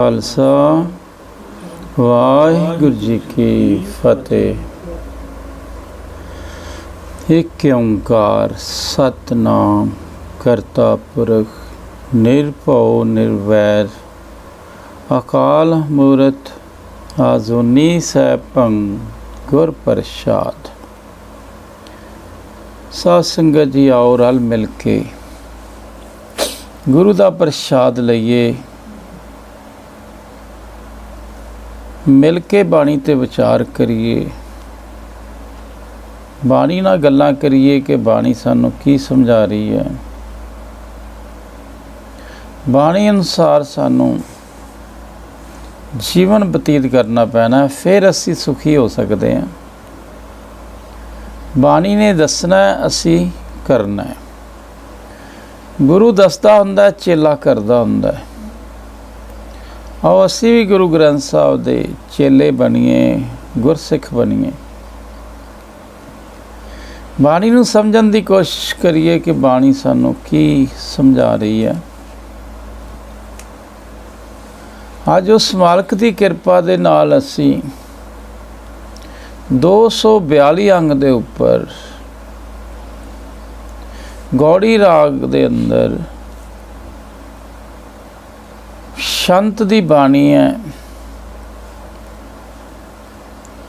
ਖਾਲਸਾ ਵਾਹਿਗੁਰੂ ਜੀ ਕੀ ਫਤਿਹ। ਏਕ ਓਂਕਾਰ ਸਤਿਨਾਮ ਕਰਤਾ ਪੁਰਖ ਨਿਰਭਉ ਨਿਰਵੈਰ ਅਕਾਲ ਮੂਰਤ ਆਜੂਨੀ ਸੈਭੰ ਗੁਰ ਪ੍ਰਸਾਦ। ਸਾਧ ਸੰਗਤ ਜੀ ਆਓ ਰਲ ਮਿਲ ਕੇ ਗੁਰੂ ਦਾ ਪ੍ਰਸ਼ਾਦ ਲਈਏ, ਮਿਲ ਕੇ ਬਾਣੀ ਤੇ ਵਿਚਾਰ ਕਰੀਏ, ਬਾਣੀ ਨਾਲ ਗੱਲਾਂ ਕਰੀਏ ਕਿ ਬਾਣੀ ਸਾਨੂੰ ਕੀ ਸਮਝਾ ਰਹੀ ਹੈ। ਬਾਣੀ ਅਨੁਸਾਰ ਸਾਨੂੰ ਜੀਵਨ ਬਤੀਤ ਕਰਨਾ ਪੈਣਾ, ਫਿਰ ਅਸੀਂ ਸੁਖੀ ਹੋ ਸਕਦੇ ਹਾਂ। ਬਾਣੀ ਨੇ ਦੱਸਣਾ, ਅਸੀਂ ਕਰਨਾ ਹੈ। ਗੁਰੂ ਦੱਸਦਾ ਹੁੰਦਾ, ਚੇਲਾ ਕਰਦਾ ਹੁੰਦਾ। ਆਓ ਅਸੀਂ ਵੀ ਗੁਰੂ ਗ੍ਰੰਥ ਸਾਹਿਬ ਦੇ ਚੇਲੇ ਬਣੀਏ, ਗੁਰਸਿੱਖ ਬਣੀਏ। ਬਾਣੀ ਨੂੰ ਸਮਝਣ ਦੀ ਕੋਸ਼ਿਸ਼ ਕਰੀਏ ਕਿ ਬਾਣੀ ਸਾਨੂੰ ਕੀ ਸਮਝਾ ਰਹੀ ਹੈ। ਅੱਜ ਉਸ ਮਾਲਕ ਦੀ ਕਿਰਪਾ ਦੇ ਨਾਲ ਅਸੀਂ 242 ਅੰਗ ਦੇ ਉੱਪਰ ਗੌੜੀ ਰਾਗ ਦੇ ਅੰਦਰ ਸ਼ੰਤ ਦੀ ਬਾਣੀ ਹੈ,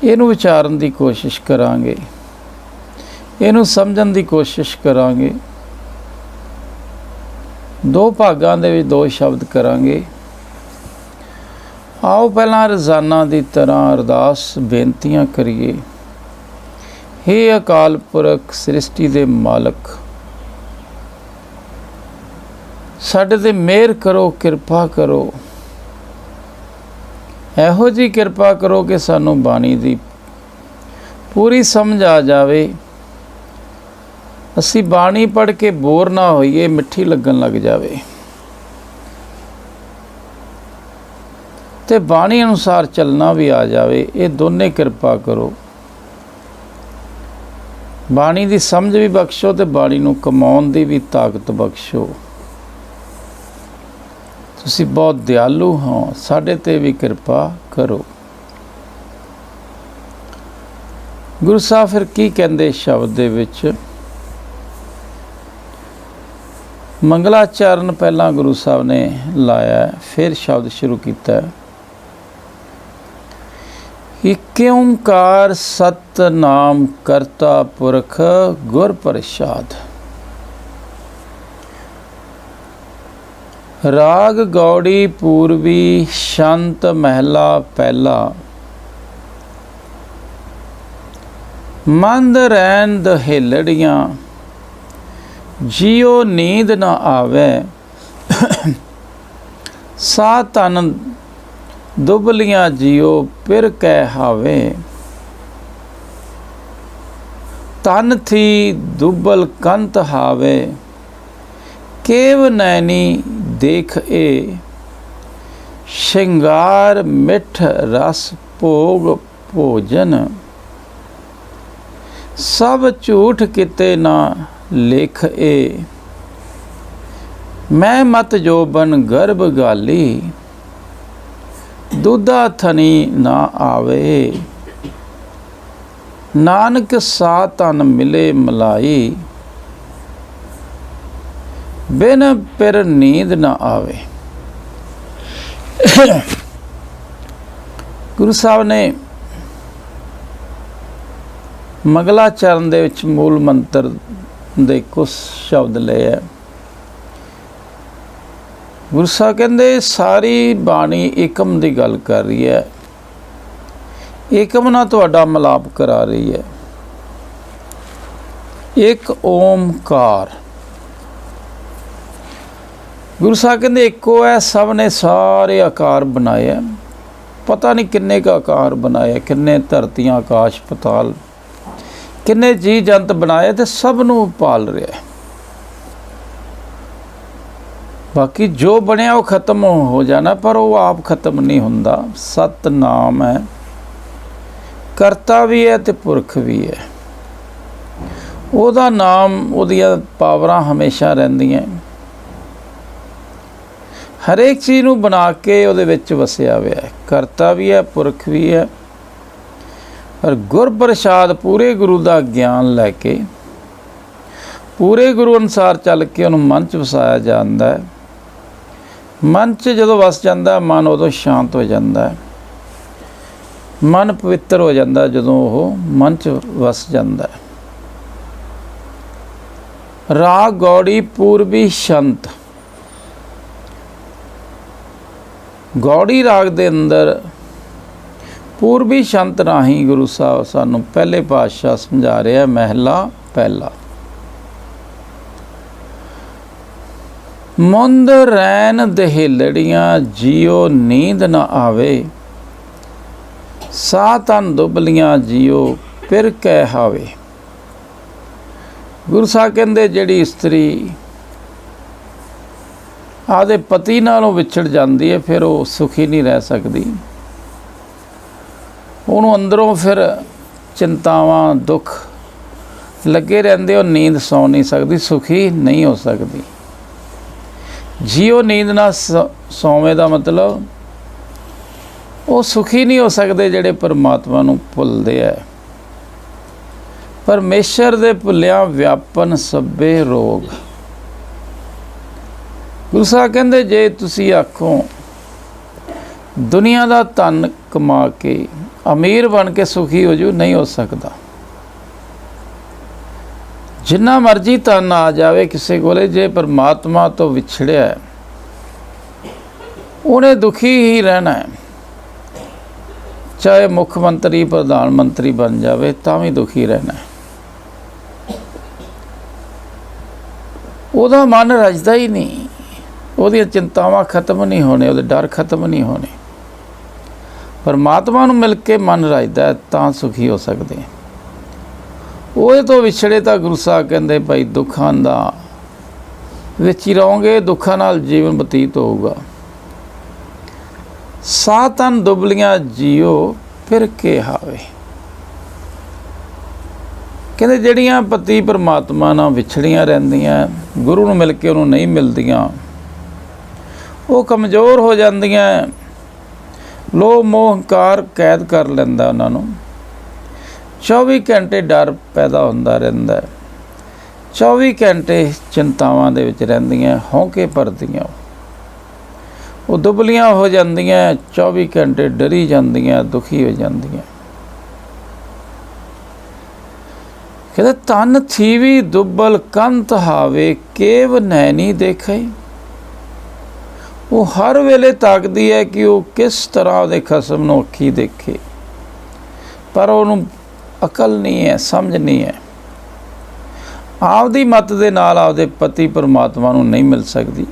ਇਹਨੂੰ ਵਿਚਾਰਨ ਦੀ ਕੋਸ਼ਿਸ਼ ਕਰਾਂਗੇ, ਇਹਨੂੰ ਸਮਝਣ ਦੀ ਕੋਸ਼ਿਸ਼ ਕਰਾਂਗੇ। ਦੋ ਭਾਗਾਂ ਦੇ ਵਿੱਚ ਦੋ ਸ਼ਬਦ ਕਰਾਂਗੇ। ਆਓ ਪਹਿਲਾਂ ਰੋਜ਼ਾਨਾ ਦੀ ਤਰ੍ਹਾਂ ਅਰਦਾਸ ਬੇਨਤੀਆਂ ਕਰੀਏ। ਹੇ ਅਕਾਲ ਪੁਰਖ ਸ੍ਰਿਸ਼ਟੀ ਦੇ ਮਾਲਕ, ਸਾਡੇ ਤੇ ਮਿਹਰ ਕਰੋ, ਕਿਰਪਾ ਕਰੋ। ਇਹੋ ਜਿਹੀ ਕਿਰਪਾ ਕਰੋ ਕਿ ਸਾਨੂੰ ਬਾਣੀ ਦੀ ਪੂਰੀ ਸਮਝ ਆ ਜਾਵੇ, ਅਸੀਂ ਬਾਣੀ ਪੜ੍ਹ ਕੇ ਬੋਰ ਨਾ ਹੋਈਏ, ਮਿੱਠੀ ਲੱਗਣ ਲੱਗ ਜਾਵੇ ਤੇ ਬਾਣੀ ਅਨੁਸਾਰ ਚੱਲਣਾ ਵੀ ਆ ਜਾਵੇ। ਇਹ ਦੋਨੇ ਕਿਰਪਾ ਕਰੋ। ਬਾਣੀ ਦੀ ਸਮਝ ਵੀ ਬਖਸ਼ੋ ਤੇ ਬਾਣੀ ਨੂੰ ਕਮਾਉਣ ਦੀ ਵੀ ਤਾਕਤ ਬਖਸ਼ੋ। ਤੁਸੀਂ ਬਹੁਤ ਦਿਆਲੂ ਹੋ, ਸਾਡੇ ਤੇ ਵੀ ਕਿਰਪਾ ਕਰੋ। ਗੁਰੂ ਸਾਹਿਬ ਫਿਰ ਕੀ ਕਹਿੰਦੇ ਸ਼ਬਦ ਦੇ ਵਿੱਚ? ਮੰਗਲਾਚਰਨ ਪਹਿਲਾਂ ਗੁਰੂ ਸਾਹਿਬ ਨੇ ਲਾਇਆ, ਫਿਰ ਸ਼ਬਦ ਸ਼ੁਰੂ ਕੀਤਾ। ਏਕ ਓਂਕਾਰ ਸਤਿਨਾਮ ਕਰਤਾ ਪੁਰਖ ਗੁਰ ਪ੍ਰਸਾਦ। ਰਾਗ ਗੌੜੀ ਪੂਰਬੀ ਸ਼ੰਤ ਮਹਿਲਾ ਪਹਿਲਾ। ਮੰਦ ਰੈਣ ਦਹੇਲੜੀਆਂ ਜਿਉ ਨੀਂਦ ਨਾ ਆਵੇ, ਸਾ ਤਨ ਦੁਬਲੀਆਂ ਜਿਉ ਪਿਰ ਕੈ ਹਾਵੇ। ਤਨ ਥੀ ਦੁਬਲ ਕੰਤ ਹਾਵੇ, ਕੇਵ ਨੈਣੀ ਦੇਖ ਏ। ਸ਼ਿੰਗਾਰ ਮਿੱਠ ਰਸ ਭੋਗ ਭੋਜਨ, ਸਭ ਝੂਠ ਕਿਤੇ ਨਾ ਲਿਖ ਏ। ਮੈਂ ਮਤ ਜੋਬਨ ਗਰਭ ਗਾਲੀ, ਦੁੱਧਾ ਥਨੀ ਨਾ ਆਵੇ। ਨਾਨਕ ਸਾ ਤਨ ਮਿਲੇ ਮਲਾਈ, ਬਿਨ ਪਿਰ ਨੀਂਦ ਨਾ ਆਵੇ। ਗੁਰੂ ਸਾਹਿਬ ਨੇ ਮੰਗਲਾਚਰਨ ਦੇ ਵਿੱਚ ਮੂਲ ਮੰਤਰ ਦੇ ਕੁਝ ਸ਼ਬਦ ਲਏ ਹੈ। ਗੁਰੂ ਸਾਹਿਬ ਕਹਿੰਦੇ ਸਾਰੀ ਬਾਣੀ ਏਕਮ ਦੀ ਗੱਲ ਕਰ ਰਹੀ ਹੈ, ਏਕਮ ਨਾਲ ਤੁਹਾਡਾ ਮਿਲਾਪ ਕਰਾ ਰਹੀ ਹੈ। ਇੱਕ ਓਮਕਾਰ। ਗੁਰੂ ਸਾਹਿਬ ਕਹਿੰਦੇ ਇੱਕੋ ਹੈ, ਸਭ ਨੇ ਸਾਰੇ ਆਕਾਰ ਬਣਾਏ ਹੈ। ਪਤਾ ਨਹੀਂ ਕਿੰਨੇ ਕੁ ਆਕਾਰ ਬਣਾਏ, ਕਿੰਨੇ ਧਰਤੀਆਂ ਆਕਾਸ਼ ਪਤਾਲ, ਕਿੰਨੇ ਜੀਅ ਜੰਤ ਬਣਾਏ ਤੇ ਸਭ ਨੂੰ ਪਾਲ ਰਿਹਾ। ਬਾਕੀ ਜੋ ਬਣਿਆ ਉਹ ਖਤਮ ਹੋ ਜਾਣਾ, ਪਰ ਉਹ ਆਪ ਖਤਮ ਨਹੀਂ ਹੁੰਦਾ। ਸਤਿਨਾਮ ਹੈ, ਕਰਤਾ ਵੀ ਹੈ ਤੇ ਪੁਰਖ ਵੀ ਹੈ। ਉਹਦਾ ਨਾਮ, ਉਹਦੀਆਂ ਪਾਵਰਾਂ ਹਮੇਸ਼ਾ ਰਹਿੰਦੀਆਂ। ਹਰੇਕ ਚੀਜ਼ ਨੂੰ ਬਣਾ ਕੇ ਉਹਦੇ ਵਿੱਚ ਵਸਿਆ ਹੋਇਆ ਹੈ, ਕਰਤਾ ਵੀ ਹੈ, ਪੁਰਖ ਵੀ ਹੈ। ਪਰ ਗੁਰ ਪ੍ਰਸਾਦ ਪੂਰੇ ਗੁਰੂ ਦਾ ਗਿਆਨ ਲੈ ਕੇ, ਪੂਰੇ ਗੁਰੂ ਅਨੁਸਾਰ ਚੱਲ ਕੇ ਉਹਨੂੰ ਮਨ 'ਚ ਵਸਾਇਆ ਜਾਂਦਾ ਹੈ। ਮਨ 'ਚ ਜਦੋਂ ਵਸ ਜਾਂਦਾ ਮਨ, ਉਦੋਂ ਸ਼ਾਂਤ ਹੋ ਜਾਂਦਾ ਹੈ। ਮਨ ਪਵਿੱਤਰ ਹੋ ਜਾਂਦਾ ਜਦੋਂ ਉਹ ਮਨ 'ਚ ਵਸ ਜਾਂਦਾ ਹੈ। ਰਾਗ ਗੌੜੀ ਪੂਰਬੀ ਸ਼ੰਤ। ਗੌੜੀ ਰਾਗ ਦੇ ਅੰਦਰ ਪੂਰਬੀ ਸ਼ੰਤ ਰਾਹੀਂ ਗੁਰੂ ਸਾਹਿਬ ਸਾਨੂੰ ਪਹਿਲੇ ਪਾਤਸ਼ਾਹ ਸਮਝਾ ਰਿਹਾ। ਮਹਿਲਾ ਪਹਿਲਾ। ਮੁੰਦ ਰੈਨ ਦਹੇਲੜੀਆਂ ਜੀਓ ਨੀਂਦ ਨਾ ਆਵੇ, ਸਾਹ ਤਨ ਦੁਬਲੀਆਂ ਜੀਓ ਫਿਰ ਕਹਿ ਹਾਵੇ। ਗੁਰੂ ਸਾਹਿਬ ਕਹਿੰਦੇ ਜਿਹੜੀ ਇਸਤਰੀ ਆਪਦੇ ਪਤੀ ਨਾਲੋਂ ਵਿਛੜ ਜਾਂਦੀ ਹੈ, ਫਿਰ ਉਹ ਸੁਖੀ ਨਹੀਂ ਰਹਿ ਸਕਦੀ। ਉਹਨੂੰ ਅੰਦਰੋਂ ਫਿਰ ਚਿੰਤਾਵਾਂ ਦੁੱਖ ਲੱਗੇ ਰਹਿੰਦੇ, ਉਹ ਨੀਂਦ ਸੌ ਨਹੀਂ ਸਕਦੀ, ਸੁਖੀ ਨਹੀਂ ਹੋ ਸਕਦੀ। ਜੀਓ ਨੀਂਦ ਨਾ ਸੌਵੇਂ ਦਾ ਮਤਲਬ ਉਹ ਸੁਖੀ ਨਹੀਂ ਹੋ ਸਕਦੇ ਜਿਹੜੇ ਪਰਮਾਤਮਾ ਨੂੰ ਭੁੱਲਦੇ ਹੈ। ਪਰਮੇਸ਼ਰ ਦੇ ਭੁੱਲਿਆ ਵਿਆਪਨ ਸਭੇ ਰੋਗ। ਗੁਰੂ ਸਾਹਿਬ ਕਹਿੰਦੇ ਜੇ ਤੁਸੀਂ ਆਖੋ ਦੁਨੀਆ ਦਾ ਧਨ ਕਮਾ ਕੇ ਅਮੀਰ ਬਣ ਕੇ ਸੁਖੀ ਹੋ ਜਾਓ, ਨਹੀਂ ਹੋ ਸਕਦਾ। ਜਿੰਨਾ ਮਰਜ਼ੀ ਧਨ ਆ ਜਾਵੇ ਕਿਸੇ ਕੋਲੇ, ਜੇ ਪਰਮਾਤਮਾ ਤੋਂ ਵਿਛੜਿਆ ਉਹਨੇ ਦੁਖੀ ਹੀ ਰਹਿਣਾ ਹੈ। ਚਾਹੇ ਮੁੱਖ ਮੰਤਰੀ ਪ੍ਰਧਾਨ ਮੰਤਰੀ ਬਣ ਜਾਵੇ ਤਾਂ ਵੀ ਦੁਖੀ ਰਹਿਣਾ ਹੈ। ਉਹਦਾ ਮਨ ਰਜਦਾ ਹੀ ਨਹੀਂ, ਉਹਦੀਆਂ ਚਿੰਤਾਵਾਂ ਖਤਮ ਨਹੀਂ ਹੋਣੇ, ਉਹਦੇ ਡਰ ਖਤਮ ਨਹੀਂ ਹੋਣੇ। ਪਰਮਾਤਮਾ ਨੂੰ ਮਿਲ ਕੇ ਮਨ ਰਜਦਾ ਤਾਂ ਸੁਖੀ ਹੋ ਸਕਦੇ। ਉਹਦੇ ਤੋਂ ਵਿਛੜੇ ਤਾਂ ਗੁਰੂ ਸਾਹਿਬ ਕਹਿੰਦੇ ਭਾਈ ਦੁੱਖਾਂ ਦਾ ਵਿੱਚ ਹੀ ਰਹੋਗੇ, ਦੁੱਖਾਂ ਨਾਲ ਜੀਵਨ ਬਤੀਤ ਹੋਊਗਾ। ਸਾਹ ਤਨ ਦੁਬਲੀਆਂ ਜੀਓ ਫਿਰ ਕੇ ਹਾਵੇ। ਕਹਿੰਦੇ ਜਿਹੜੀਆਂ ਪਤੀ ਪਰਮਾਤਮਾ ਨਾਲ ਵਿਛੜੀਆਂ ਰਹਿੰਦੀਆਂ, ਗੁਰੂ ਨੂੰ ਮਿਲ ਕੇ ਉਹਨੂੰ ਨਹੀਂ ਮਿਲਦੀਆਂ, ਉਹ ਕਮਜ਼ੋਰ ਹੋ ਜਾਂਦੀਆਂ। ਲੋਭ ਮੋਹ ਹੰਕਾਰ ਕੈਦ ਕਰ ਲੈਂਦਾ ਉਹਨਾਂ ਨੂੰ। 24 ਘੰਟੇ ਡਰ ਪੈਦਾ ਹੁੰਦਾ ਰਹਿੰਦਾ, 24 ਘੰਟੇ ਚਿੰਤਾਵਾਂ ਦੇ ਵਿੱਚ ਰਹਿੰਦੀਆਂ, ਹੌਂਕੇ ਭਰਦੀਆਂ। ਉਹ ਦੁਬਲੀਆਂ ਹੋ ਜਾਂਦੀਆਂ, 24 ਘੰਟੇ ਡਰੀ ਜਾਂਦੀਆਂ, ਦੁਖੀ ਹੋ ਜਾਂਦੀਆਂ। ਕਹਿੰਦੇ ਤਨ ਥੀਵੀ ਦੁੱਬਲ ਕੰਤ ਹਾਵੇ, ਕੇਵ ਨੈਣੀ ਦੇਖੇ। ਉਹ ਹਰ ਵੇਲੇ ਤਾਕਦੀ ਹੈ ਕਿ ਉਹ ਕਿਸ ਤਰ੍ਹਾਂ ਉਹਦੇ ਖਸਮ ਨੂੰ ਅੱਖੀ ਦੇਖੇ, ਪਰ ਉਹਨੂੰ ਅਕਲ ਨਹੀਂ ਹੈ, ਸਮਝ ਨਹੀਂ ਹੈ। ਆਪਦੀ ਮੱਤ ਦੇ ਨਾਲ ਆਪਦੇ ਪਤੀ ਪਰਮਾਤਮਾ ਨੂੰ ਨਹੀਂ ਮਿਲ ਸਕਦੀ,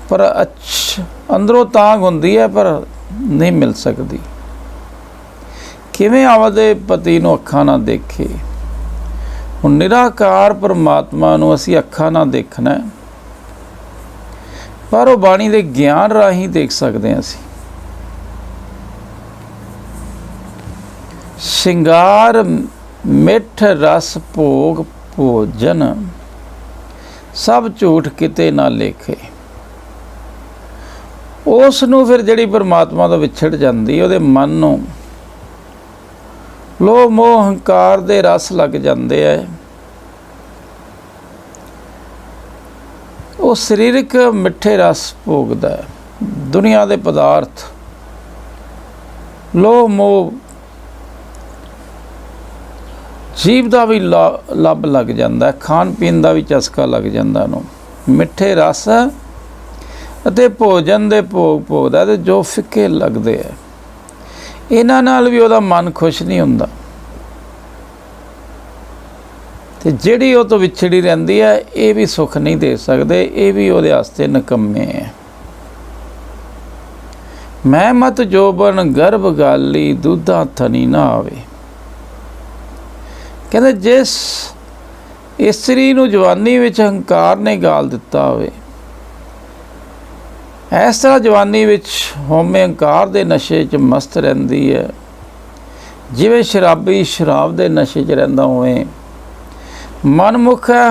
ਪਰ ਅੰਦਰੋਂ ਤਾਂਘ ਹੁੰਦੀ ਹੈ ਪਰ ਨਹੀਂ ਮਿਲ ਸਕਦੀ। ਕਿਵੇਂ ਆਪਦੇ ਪਤੀ ਨੂੰ ਅੱਖਾਂ ਨਾਲ ਦੇਖੇ। ਹੁਣ ਨਿਰਾਕਾਰ ਪਰਮਾਤਮਾ ਨੂੰ ਅਸੀਂ ਅੱਖਾਂ ਨਾਲ ਦੇਖਣਾ, ਪਰ ਉਹ ਬਾਣੀ ਦੇ ਗਿਆਨ ਰਾਹੀਂ ਦੇਖ ਸਕਦੇ ਹਾਂ ਅਸੀਂ। ਸ਼ਿੰਗਾਰ ਮਿੱਠ ਰਸ ਭੋਗ ਭੋਜਨ, ਸਭ ਝੂਠ ਕਿਤੇ ਨਾ ਲੇਖੇ। ਉਸ ਨੂੰ ਫਿਰ ਜਿਹੜੀ ਪਰਮਾਤਮਾ ਤੋਂ ਵਿਛੜ ਜਾਂਦੀ, ਉਹਦੇ ਮਨ ਨੂੰ ਲੋਭ ਮੋਹ ਹੰਕਾਰ ਦੇ ਰਸ ਲੱਗ ਜਾਂਦੇ ਹੈ। ਉਹ ਸਰੀਰਕ ਮਿੱਠੇ ਰਸ ਭੋਗਦਾ ਹੈ, ਦੁਨੀਆ ਦੇ ਪਦਾਰਥ, ਲੋਭ ਮੋਹ, ਜੀਭ ਦਾ ਵੀ ਲੱਭ ਲੱਗ ਜਾਂਦਾ, ਖਾਣ ਪੀਣ ਦਾ ਵੀ ਚਸਕਾ ਲੱਗ ਜਾਂਦਾ ਉਹਨੂੰ। ਮਿੱਠੇ ਰਸ ਅਤੇ ਭੋਜਨ ਦੇ ਭੋਗ ਭੋਗਦਾ, ਅਤੇ ਜੋ ਫਿੱਕੇ ਲੱਗਦੇ ਹੈ, ਇਹਨਾਂ ਨਾਲ ਵੀ ਉਹਦਾ ਮਨ ਖੁਸ਼ ਨਹੀਂ ਹੁੰਦਾ। ਅਤੇ ਜਿਹੜੀ ਉਹ ਤੋਂ ਵਿਛੜੀ ਰਹਿੰਦੀ ਹੈ, ਇਹ ਵੀ ਸੁੱਖ ਨਹੀਂ ਦੇ ਸਕਦੇ, ਇਹ ਵੀ ਉਹਦੇ ਵਾਸਤੇ ਨਿਕੰਮੇ ਹੈ। ਮੈਂ ਮਤ ਜੋਬਨ ਗਰਭ ਗਾਲੀ, ਦੁੱਧਾ ਥਨੀ ਨਾ ਆਵੇ। ਕਹਿੰਦੇ ਜਿਸ ਇਸਤਰੀ ਨੂੰ ਜਵਾਨੀ ਵਿੱਚ ਹੰਕਾਰ ਨੇ ਗਾਲ ਦਿੱਤਾ ਹੋਵੇ, ਇਸ ਤਰ੍ਹਾਂ ਜਵਾਨੀ ਵਿੱਚ ਹਉਮੈ ਹੰਕਾਰ ਦੇ ਨਸ਼ੇ 'ਚ ਮਸਤ ਰਹਿੰਦੀ ਹੈ, ਜਿਵੇਂ ਸ਼ਰਾਬੀ ਸ਼ਰਾਬ ਦੇ ਨਸ਼ੇ 'ਚ ਰਹਿੰਦਾ ਹੋਵੇ। ਮਨਮੁਖ ਹੈ,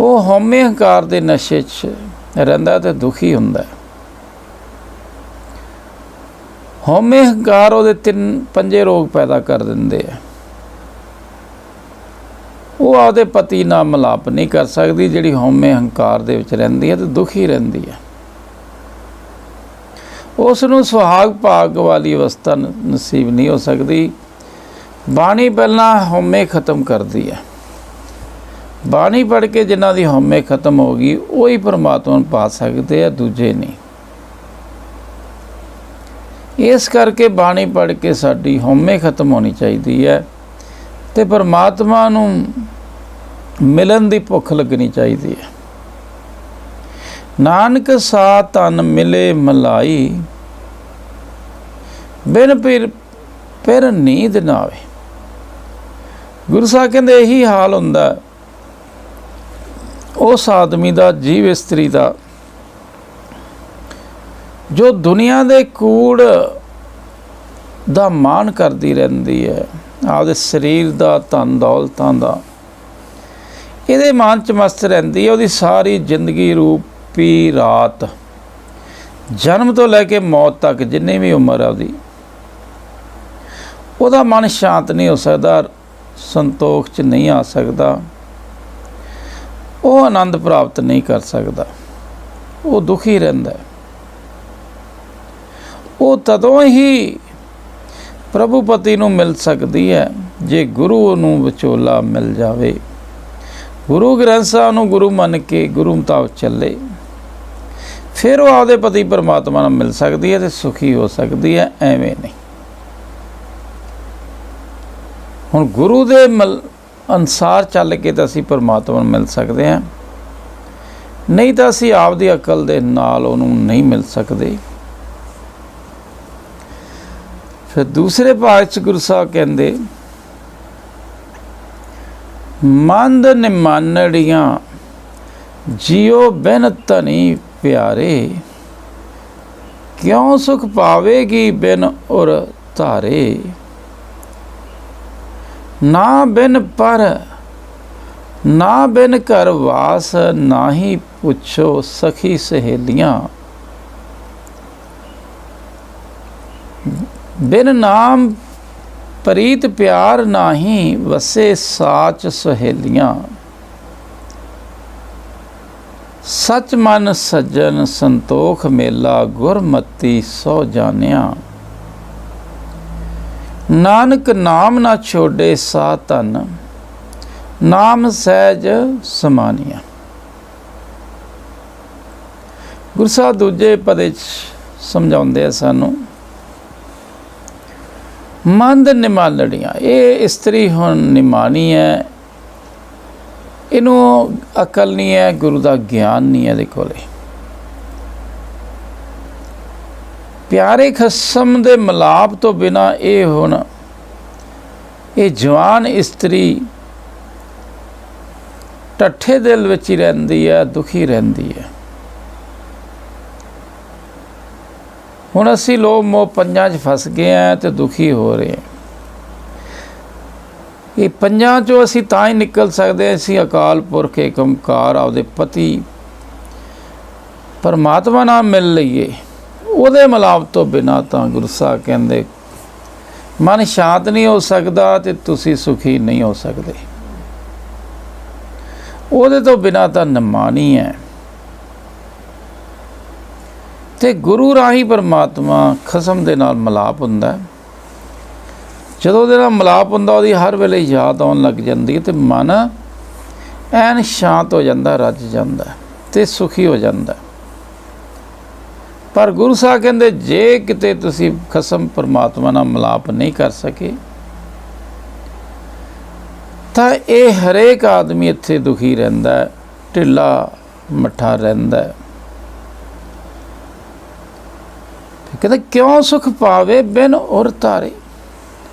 ਉਹ ਹਉਮੈ ਹੰਕਾਰ ਦੇ ਨਸ਼ੇ 'ਚ ਰਹਿੰਦਾ ਤੇ ਦੁਖੀ ਹੁੰਦਾ। ਹਉਮੈ ਹੰਕਾਰ ਉਹਦੇ 5 ਰੋਗ ਪੈਦਾ ਕਰ ਦਿੰਦੇ ਆ। ਉਹ ਆਪਦੇ ਪਤੀ ਨਾਲ ਮਿਲਾਪ ਨਹੀਂ ਕਰ ਸਕਦੀ ਜਿਹੜੀ ਹਉਮੈ ਹੰਕਾਰ ਦੇ ਵਿੱਚ ਰਹਿੰਦੀ ਹੈ ਤੇ ਦੁਖੀ ਰਹਿੰਦੀ ਹੈ। ਉਸ ਨੂੰ ਸੁਹਾਗ ਭਾਗ ਵਾਲੀ ਅਵਸਥਾ ਨਸੀਬ ਨਹੀਂ ਹੋ ਸਕਦੀ। ਬਾਣੀ ਪਹਿਲਾਂ ਹਉਮੈ ਖਤਮ ਕਰਦੀ ਹੈ। ਬਾਣੀ ਪੜ੍ਹ ਕੇ ਜਿਨ੍ਹਾਂ ਦੀ ਹਉਮੈ ਖਤਮ ਹੋ ਗਈ ਉਹੀ ਪਰਮਾਤਮਾ ਨੂੰ ਪਾ ਸਕਦੇ ਆ, ਦੂਜੇ ਨਹੀਂ। ਇਸ ਕਰਕੇ ਬਾਣੀ ਪੜ੍ਹ ਕੇ ਸਾਡੀ ਹਉਮੈ ਖਤਮ ਹੋਣੀ ਚਾਹੀਦੀ ਹੈ ਤੇ ਪਰਮਾਤਮਾ ਨੂੰ ਮਿਲਣ ਦੀ ਭੁੱਖ ਲੱਗਣੀ ਚਾਹੀਦੀ ਹੈ। ਨਾਨਕ ਸਾ ਤਨ ਮਿਲੇ ਮਲਾਈ, ਬਿਨ ਫਿਰ ਨੀਂਦ ਨਾ ਆਵੇ। ਗੁਰੂ ਸਾਹਿਬ ਕਹਿੰਦੇ ਇਹੀ ਹਾਲ ਹੁੰਦਾ ਉਸ ਆਦਮੀ ਦਾ, ਜੀਵ ਇਸਤਰੀ ਦਾ, ਜੋ ਦੁਨੀਆ ਦੇ ਕੂੜ ਦਾ ਮਾਣ ਕਰਦੀ ਰਹਿੰਦੀ ਹੈ, ਆਪਦੇ ਸਰੀਰ ਦਾ, ਧਨ ਦੌਲਤਾਂ ਦਾ, ਇਹਦੇ ਮਾਨ 'ਚ ਮਸਤ ਰਹਿੰਦੀ ਹੈ। ਉਹਦੀ ਸਾਰੀ ਜ਼ਿੰਦਗੀ ਰੂਪੀ ਰਾਤ, ਜਨਮ ਤੋਂ ਲੈ ਕੇ ਮੌਤ ਤੱਕ ਜਿੰਨੀ ਵੀ ਉਮਰ ਹੈ ਉਹਦਾ ਮਨ ਸ਼ਾਂਤ ਨਹੀਂ ਹੋ ਸਕਦਾ, ਸੰਤੋਖ 'ਚ ਨਹੀਂ ਆ ਸਕਦਾ, ਉਹ ਆਨੰਦ ਪ੍ਰਾਪਤ ਨਹੀਂ ਕਰ ਸਕਦਾ, ਉਹ ਦੁਖੀ ਰਹਿੰਦਾ। ਉਹ ਤਦੋਂ ਹੀ ਪ੍ਰਭੂ ਪਤੀ ਨੂੰ ਮਿਲ ਸਕਦੀ ਹੈ ਜੇ ਗੁਰੂ ਨੂੰ ਵਿਚੋਲਾ ਮਿਲ ਜਾਵੇ। ਗੁਰੂ ਗ੍ਰੰਥ ਸਾਹਿਬ ਨੂੰ ਗੁਰੂ ਮੰਨ ਕੇ ਗੁਰੂ ਮੁਤਾਬਕ ਚੱਲੇ, ਫਿਰ ਉਹ ਆਪਦੇ ਪਤੀ ਪਰਮਾਤਮਾ ਨਾਲ ਮਿਲ ਸਕਦੀ ਹੈ ਤੇ ਸੁਖੀ ਹੋ ਸਕਦੀ ਹੈ। ਐਵੇਂ ਨਹੀਂ। ਹੁਣ ਗੁਰੂ ਦੇ ਅਨੁਸਾਰ ਚੱਲ ਕੇ ਤਾਂ ਅਸੀਂ ਪਰਮਾਤਮਾ ਨੂੰ ਮਿਲ ਸਕਦੇ ਹਾਂ, ਨਹੀਂ ਤਾਂ ਅਸੀਂ ਆਪਦੀ ਅਕਲ ਦੇ ਨਾਲ ਉਹਨੂੰ ਨਹੀਂ ਮਿਲ ਸਕਦੇ। ਫਿਰ ਦੂਸਰੇ ਭਾਗ 'ਚ ਗੁਰੂ ਸਾਹਿਬ ਕਹਿੰਦੇ, ਮੰਦ ਨਿਮਾਨੜੀਆਂ ਜਿਉ ਬਿਨ ਧਨੀ ਪਿਆਰੇ, ਕਿਉਂ ਸੁਖ ਪਾਵੇਗੀ ਬਿਨ ਉਰ ਧਾਰੇ। ਨਾ ਬਿਨ ਪਰ ਨਾ ਬਿਨ ਘਰ ਵਾਸ, ਨਾਹੀ ਪੁੱਛੋ ਸਖੀ ਸਹੇਲੀਆਂ। ਬਿਨ ਨਾਮ ਪ੍ਰੀਤ ਪਿਆਰ, ਨਾਹੀ ਵਸੇ ਸਾਚ ਸਹੇਲੀਆਂ। ਸਚ ਮਨ ਸੱਜਣ ਸੰਤੋਖ ਮੇਲਾ, ਗੁਰਮਤੀ ਸੋ ਜਾਣਿਆ। ਨਾਨਕ ਨਾਮ ਨਾ ਛੋਡੇ ਸਾ ਧਨ, ਨਾਮ ਸਹਿਜ ਸਮਾਨਿਆ। ਗੁਰੂ ਸਾਹਿਬ ਦੂਜੇ ਪਦੇ 'ਚ ਸਮਝਾਉਂਦੇ ਆ ਸਾਨੂੰ, ਮੰਦ ਨਿਮਾਨੜੀਆਂ, ਇਹ ਇਸਤਰੀ ਹੁਣ ਨਿਮਾਣੀ ਹੈ, ਇਹਨੂੰ ਅਕਲ ਨਹੀਂ ਹੈ, ਗੁਰੂ ਦਾ ਗਿਆਨ ਨਹੀਂ ਹੈ ਇਹਦੇ ਕੋਲੇ। ਪਿਆਰੇ ਖਸਮ ਦੇ ਮਿਲਾਪ ਤੋਂ ਬਿਨਾਂ ਇਹ ਜਵਾਨ ਇਸਤਰੀ ਟੱਠੇ ਦਿਲ ਵਿੱਚ ਹੀ ਰਹਿੰਦੀ ਹੈ, ਦੁਖੀ ਰਹਿੰਦੀ ਹੈ। ਹੁਣ ਅਸੀਂ ਲੋਕ ਮੋਹ ਪੰਜਾਂ 'ਚ ਫਸ ਗਏ ਹਾਂ ਤੇ ਦੁਖੀ ਹੋ ਰਹੇ ਹਾਂ। ਇਹ ਪੰਜਾਂ 'ਚੋਂ ਅਸੀਂ ਤਾਂ ਹੀ ਨਿਕਲ ਸਕਦੇ ਹਾਂ, ਅਸੀਂ ਅਕਾਲ ਪੁਰਖ ਏਕ ਓਂਕਾਰ ਆਪਦੇ ਪਤੀ ਪਰਮਾਤਮਾ ਨਾਲ ਮਿਲ ਲਈਏ। ਉਹਦੇ ਮਿਲਾਪ ਤੋਂ ਬਿਨਾਂ ਤਾਂ ਗੁਰੂ ਸਾਹਿਬ ਕਹਿੰਦੇ ਮਨ ਸ਼ਾਂਤ ਨਹੀਂ ਹੋ ਸਕਦਾ ਤੇ ਤੁਸੀਂ ਸੁਖੀ ਨਹੀਂ ਹੋ ਸਕਦੇ। ਉਹਦੇ ਤੋਂ ਬਿਨਾਂ ਤਾਂ ਨਿਮਾਣੀ ਹੈ। ਤੇ ਗੁਰੂ ਰਾਹੀਂ ਪਰਮਾਤਮਾ ਖਸਮ ਦੇ ਨਾਲ ਮਿਲਾਪ ਹੁੰਦਾ। ਜਦੋਂ ਉਹਦੇ ਨਾਲ ਮਿਲਾਪ ਹੁੰਦਾ ਉਹਦੀ ਹਰ ਵੇਲੇ ਯਾਦ ਆਉਣ ਲੱਗ ਜਾਂਦੀ ਹੈ ਤੇ ਮਨ ਐਨ ਸ਼ਾਂਤ ਹੋ ਜਾਂਦਾ, ਰੱਜ ਜਾਂਦਾ ਤੇ ਸੁਖੀ ਹੋ ਜਾਂਦਾ। ਪਰ ਗੁਰੂ ਸਾਹਿਬ ਕਹਿੰਦੇ ਜੇ ਕਿਤੇ ਤੁਸੀਂ ਖਸਮ ਪਰਮਾਤਮਾ ਨਾਲ ਮਿਲਾਪ ਨਹੀਂ ਕਰ ਸਕੇ ਤਾਂ ਇਹ ਹਰੇਕ ਆਦਮੀ ਇੱਥੇ ਦੁਖੀ ਰਹਿੰਦਾ, ਢਿੱਲਾ ਮੱਠਾ ਰਹਿੰਦਾ। ਕਹਿੰਦੇ ਕਿਉਂ ਸੁਖ ਪਾਵੇ ਬਿਨ ਉਰ ਧਾਰੇ।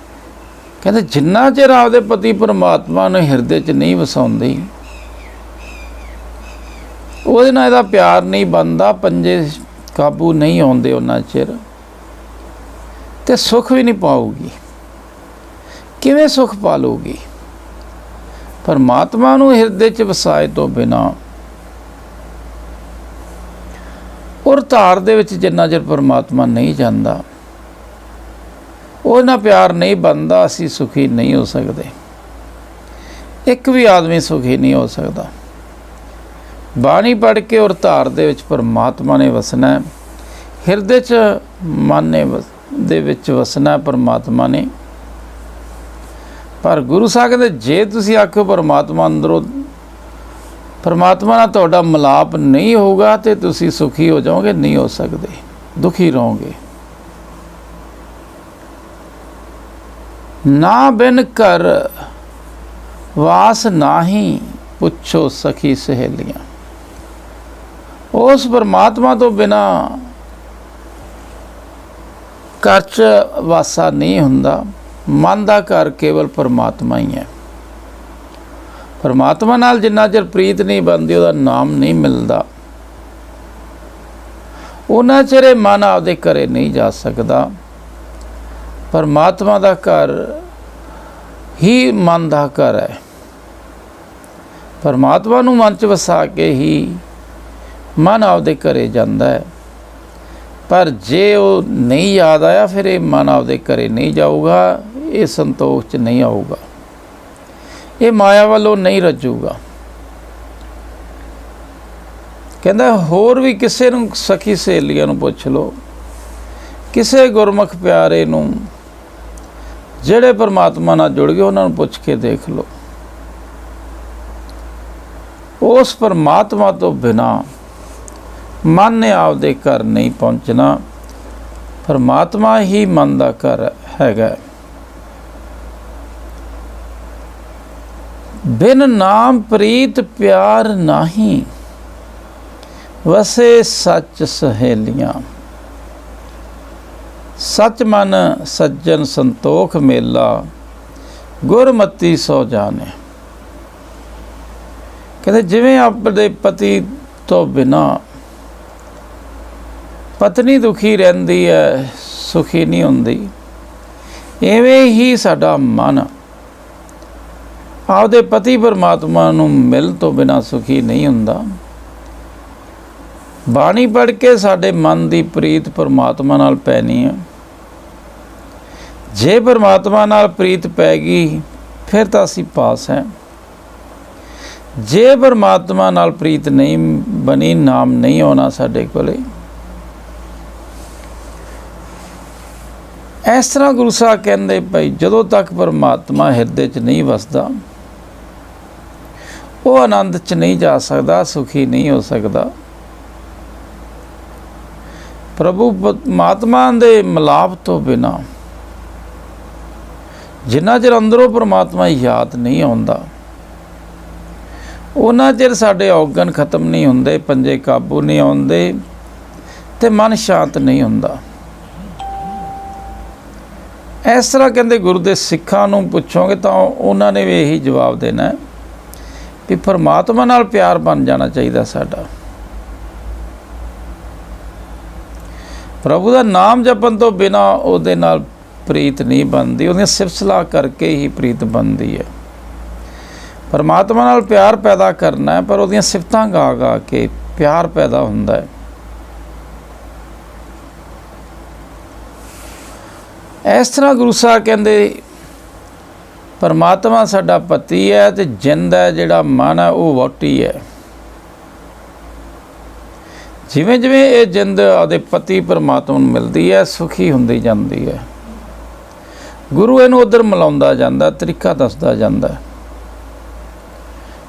ਕਹਿੰਦੇ ਜਿੰਨਾ ਚਿਰ ਆਪਦੇ ਪਤੀ ਪਰਮਾਤਮਾ ਨੂੰ ਹਿਰਦੇ 'ਚ ਨਹੀਂ ਵਸਾਉਂਦੀ, ਉਹਦੇ ਨਾਲ ਇਹਦਾ ਪਿਆਰ ਨਹੀਂ ਬਣਦਾ, ਪੰਜੇ ਕਾਬੂ ਨਹੀਂ ਆਉਂਦੇ ਉਹਨਾਂ ਚਿਰ, ਤੇ ਸੁੱਖ ਵੀ ਨਹੀਂ ਪਾਊਗੀ। ਕਿਵੇਂ ਸੁੱਖ ਪਾ ਲਊਗੀ? ਪਰਮਾਤਮਾ ਨੂੰ ਹਿਰਦੇ 'ਚ ਵਸਾਏ ਤੋਂ ਬਿਨਾਂ ਔਰ ਧਾਰ ਦੇ ਵਿੱਚ ਜਿੰਨਾ ਚਿਰ ਪਰਮਾਤਮਾ ਨਹੀਂ ਜਾਂਦਾ, ਉਹਨਾਂ ਪਿਆਰ ਨਹੀਂ ਬਣਦਾ, ਅਸੀਂ ਸੁਖੀ ਨਹੀਂ ਹੋ ਸਕਦੇ। ਇੱਕ ਵੀ ਆਦਮੀ ਸੁਖੀ ਨਹੀਂ ਹੋ ਸਕਦਾ। ਬਾਣੀ ਪੜ੍ਹ ਕੇ ਔਰ ਧਾਰ ਦੇ ਵਿੱਚ ਪਰਮਾਤਮਾ ਨੇ ਵਸਣਾ, ਹਿਰਦੇ 'ਚ ਮਨ ਦੇ ਵਿੱਚ ਵਸਣਾ ਪਰਮਾਤਮਾ ਨੇ। ਪਰ ਗੁਰੂ ਸਾਹਿਬ ਕਹਿੰਦੇ ਜੇ ਤੁਸੀਂ ਆਖੋ ਪਰਮਾਤਮਾ ਅੰਦਰੋਂ, ਪਰਮਾਤਮਾ ਨਾਲ ਤੁਹਾਡਾ ਮਿਲਾਪ ਨਹੀਂ ਹੋਊਗਾ ਤੇ ਤੁਸੀਂ ਸੁਖੀ ਹੋ ਜਾਓਗੇ, ਨਹੀਂ ਹੋ ਸਕਦੇ, ਦੁਖੀ ਰਹੋਗੇ। ਨਾ ਬਿਨ ਘਰ ਵਾਸ ਨਾਹੀਂ ਪੁੱਛੋ ਸਖੀ ਸਹੇਲੀਆਂ। ਉਸ ਪਰਮਾਤਮਾ ਤੋਂ ਬਿਨਾਂ ਘਰ 'ਚ ਵਾਸਾ ਨਹੀਂ ਹੁੰਦਾ। ਮਨ ਦਾ ਘਰ ਕੇਵਲ ਪਰਮਾਤਮਾ ਹੀ ਹੈ। ਪਰਮਾਤਮਾ ਨਾਲ ਜਿੰਨਾ ਚਿਰ ਪ੍ਰੀਤ ਨਹੀਂ ਬਣਦੀ, ਉਹਦਾ ਨਾਮ ਨਹੀਂ ਮਿਲਦਾ, ਉਹਨਾਂ ਚਿਰ ਇਹ ਮਨ ਆਪਦੇ ਘਰੇ ਨਹੀਂ ਜਾ ਸਕਦਾ। ਪਰਮਾਤਮਾ ਦਾ ਘਰ ਹੀ ਮਨ ਦਾ ਘਰ ਹੈ। ਪਰਮਾਤਮਾ ਨੂੰ ਮਨ 'ਚ ਵਸਾ ਕੇ ਹੀ ਮਨ ਆਪਦੇ ਘਰੇ ਜਾਂਦਾ ਹੈ। ਪਰ ਜੇ ਉਹ ਨਹੀਂ ਯਾਦ ਆਇਆ, ਫਿਰ ਇਹ ਮਨ ਆਪਦੇ ਘਰੇ ਨਹੀਂ ਜਾਊਗਾ, ਇਹ ਸੰਤੋਖ 'ਚ ਨਹੀਂ ਆਊਗਾ, ਇਹ ਮਾਇਆ ਵੱਲੋਂ ਨਹੀਂ ਰੱਜੂਗਾ। ਕਹਿੰਦਾ ਹੋਰ ਵੀ ਕਿਸੇ ਨੂੰ, ਸਖੀ ਸਹੇਲੀਆਂ ਨੂੰ ਪੁੱਛ ਲਓ, ਕਿਸੇ ਗੁਰਮੁਖ ਪਿਆਰੇ ਨੂੰ ਜਿਹੜੇ ਪਰਮਾਤਮਾ ਨਾਲ ਜੁੜ ਗਏ, ਉਹਨਾਂ ਨੂੰ ਪੁੱਛ ਕੇ ਦੇਖ ਲਓ। ਉਸ ਪਰਮਾਤਮਾ ਤੋਂ ਬਿਨਾਂ ਮਨ ਨੇ ਆਪਦੇ ਘਰ ਨਹੀਂ ਪਹੁੰਚਣਾ। ਪਰਮਾਤਮਾ ਹੀ ਮਨ ਦਾ ਘਰ ਹੈਗਾ। ਬਿਨ ਨਾਮ ਪ੍ਰੀਤ ਪਿਆਰ ਨਾਹੀਂ, ਵਸੇ ਸੱਚ ਸਹੇਲੀਆਂ। ਸੱਚ ਮਨ ਸੱਜਣ ਸੰਤੋਖ ਮੇਲਾ, ਗੁਰਮਤੀ ਸੋ ਜਾਣੇ। ਕਹਿੰਦੇ ਜਿਵੇਂ ਆਪਣੇ ਪਤੀ ਤੋਂ ਬਿਨਾਂ ਪਤਨੀ ਦੁਖੀ ਰਹਿੰਦੀ ਹੈ, ਸੁਖੀ ਨਹੀਂ ਹੁੰਦੀ, ਇਵੇਂ ਹੀ ਸਾਡਾ ਮਨ ਆਪਦੇ ਪਤੀ ਪਰਮਾਤਮਾ ਨੂੰ ਮਿਲ ਤੋਂ ਬਿਨਾਂ ਸੁਖੀ ਨਹੀਂ ਹੁੰਦਾ। ਬਾਣੀ ਪੜ੍ਹ ਕੇ ਸਾਡੇ ਮਨ ਦੀ ਪ੍ਰੀਤ ਪਰਮਾਤਮਾ ਨਾਲ ਪੈਣੀ ਹੈ। ਜੇ ਪਰਮਾਤਮਾ ਨਾਲ ਪ੍ਰੀਤ ਪੈ ਗਈ ਫਿਰ ਤਾਂ ਅਸੀਂ ਪਾਸ ਹੈ। ਜੇ ਪਰਮਾਤਮਾ ਨਾਲ ਪ੍ਰੀਤ ਨਹੀਂ ਬਣੀ, ਨਾਮ ਨਹੀਂ ਆਉਣਾ ਸਾਡੇ ਕੋਲੇ। ਇਸ ਤਰ੍ਹਾਂ ਗੁਰੂ ਸਾਹਿਬ ਕਹਿੰਦੇ ਭਾਈ, ਜਦੋਂ ਤੱਕ ਪਰਮਾਤਮਾ ਹਿਰਦੇ 'ਚ ਨਹੀਂ ਵਸਦਾ, ਉਹ ਆਨੰਦ 'ਚ ਨਹੀਂ ਜਾ ਸਕਦਾ, ਸੁਖੀ ਨਹੀਂ ਹੋ ਸਕਦਾ। ਪ੍ਰਭੂ ਪਰਮਾਤਮਾ ਦੇ ਮਿਲਾਪ ਤੋਂ ਬਿਨਾਂ ਜਿੰਨਾ ਚਿਰ ਅੰਦਰੋਂ ਪਰਮਾਤਮਾ ਯਾਦ ਨਹੀਂ ਆਉਂਦਾ, ਉਹਨਾਂ ਚਿਰ ਸਾਡੇ ਔਗਣ ਖਤਮ ਨਹੀਂ ਹੁੰਦੇ, ਪੰਜੇ ਕਾਬੂ ਨਹੀਂ ਆਉਂਦੇ ਤੇ ਮਨ ਸ਼ਾਂਤ ਨਹੀਂ ਹੁੰਦਾ। ਇਸ ਤਰ੍ਹਾਂ ਕਹਿੰਦੇ ਗੁਰੂ ਦੇ ਸਿੱਖਾਂ ਨੂੰ ਪੁੱਛੋਗੇ ਤਾਂ ਉਹਨਾਂ ਨੇ ਵੀ ਇਹੀ ਜਵਾਬ ਦੇਣਾ ਕਿ ਪਰਮਾਤਮਾ ਨਾਲ ਪਿਆਰ ਬਣ ਜਾਣਾ ਚਾਹੀਦਾ ਸਾਡਾ। ਪ੍ਰਭੂ ਦਾ ਨਾਮ ਜਪਣ ਤੋਂ ਬਿਨਾਂ ਉਹਦੇ ਨਾਲ ਪ੍ਰੀਤ ਨਹੀਂ ਬਣਦੀ, ਉਹਦੀਆਂ ਸਿਫਤ ਸਲਾਹ ਕਰਕੇ ਹੀ ਪ੍ਰੀਤ ਬਣਦੀ ਹੈ। ਪਰਮਾਤਮਾ ਨਾਲ ਪਿਆਰ ਪੈਦਾ ਕਰਨਾ ਹੈ, ਪਰ ਉਹਦੀਆਂ ਸਿਫਤਾਂ ਗਾ ਗਾ ਕੇ ਪਿਆਰ ਪੈਦਾ ਹੁੰਦਾ ਹੈ। ਇਸ ਤਰ੍ਹਾਂ ਗੁਰੂ ਸਾਹਿਬ ਕਹਿੰਦੇ ਪਰਮਾਤਮਾ ਸਾਡਾ ਪਤੀ ਹੈ ਤੇ ਜਿੰਦ ਹੈ, ਜਿਹੜਾ ਮਨ ਹੈ ਉਹ ਵਹੁਟੀ ਹੈ। ਜਿਵੇਂ ਜਿਵੇਂ ਇਹ ਜਿੰਦ ਆਪਦੇ ਪਤੀ ਪਰਮਾਤਮਾ ਨੂੰ ਮਿਲਦੀ ਹੈ, ਸੁਖੀ ਹੁੰਦੀ ਜਾਂਦੀ ਹੈ। ਗੁਰੂ ਇਹਨੂੰ ਉੱਧਰ ਮਿਲਾਉਂਦਾ ਜਾਂਦਾ, ਤਰੀਕਾ ਦੱਸਦਾ ਜਾਂਦਾ।